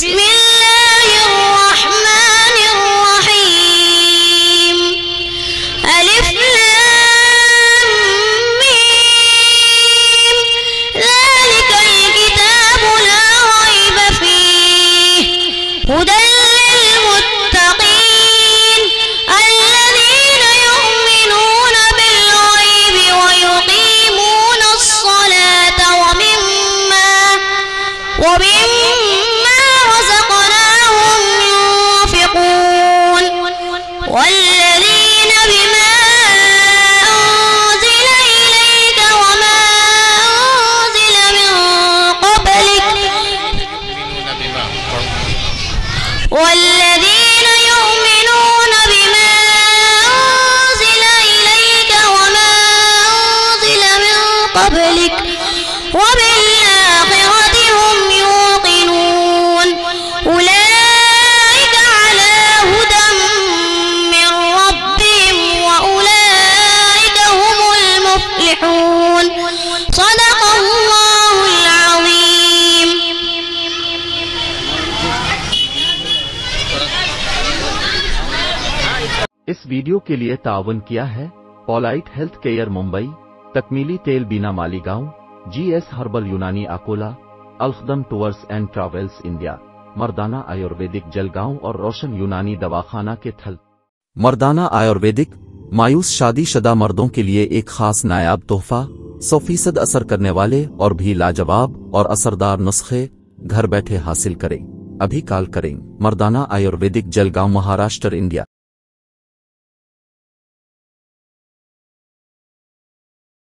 बिस्मिल्लाहिर्रहमानिर्रहीम। अलिफ लाम मीम। ज़ालिकल किताबु ला रैब फीह हुदल लिलमुत्तक़ीन अल्लज़ीना युमिनूना बिल-ग़ैब व युक़ीमूना अस्सलाता व मिम्मा रज़क़नाहुम युनफ़िक़ून वल्लज़ीना बिमा उन्ज़िला इलैका व मा उन्ज़िला मिन क़ब्लिक والذين يؤمنون بما أنزل إليك وما أنزل من قبلك وبالآخرة هم يوقنون أولئك على هدى من ربهم وأولئك هم المفلحون صدق الله العظيم। इस वीडियो के लिए ताउन किया है पोलाइट हेल्थ केयर मुंबई, तकमीली तेल बीना मालीगांव, GS हर्बल यूनानी अकोला, अल्खदम टूर्स एंड ट्रैवल्स इंडिया, मर्दाना आयुर्वेदिक जलगांव और रोशन यूनानी दवाखाना के थल। मर्दाना आयुर्वेदिक मायूस शादीशुदा मर्दों के लिए एक खास नायाब तोहफा, 100% असर करने वाले और भी लाजवाब और असरदार नुस्खे घर बैठे हासिल करें। अभी कॉल करें। मर्दाना आयुर्वेदिक जलगांव, महाराष्ट्र, इंडिया।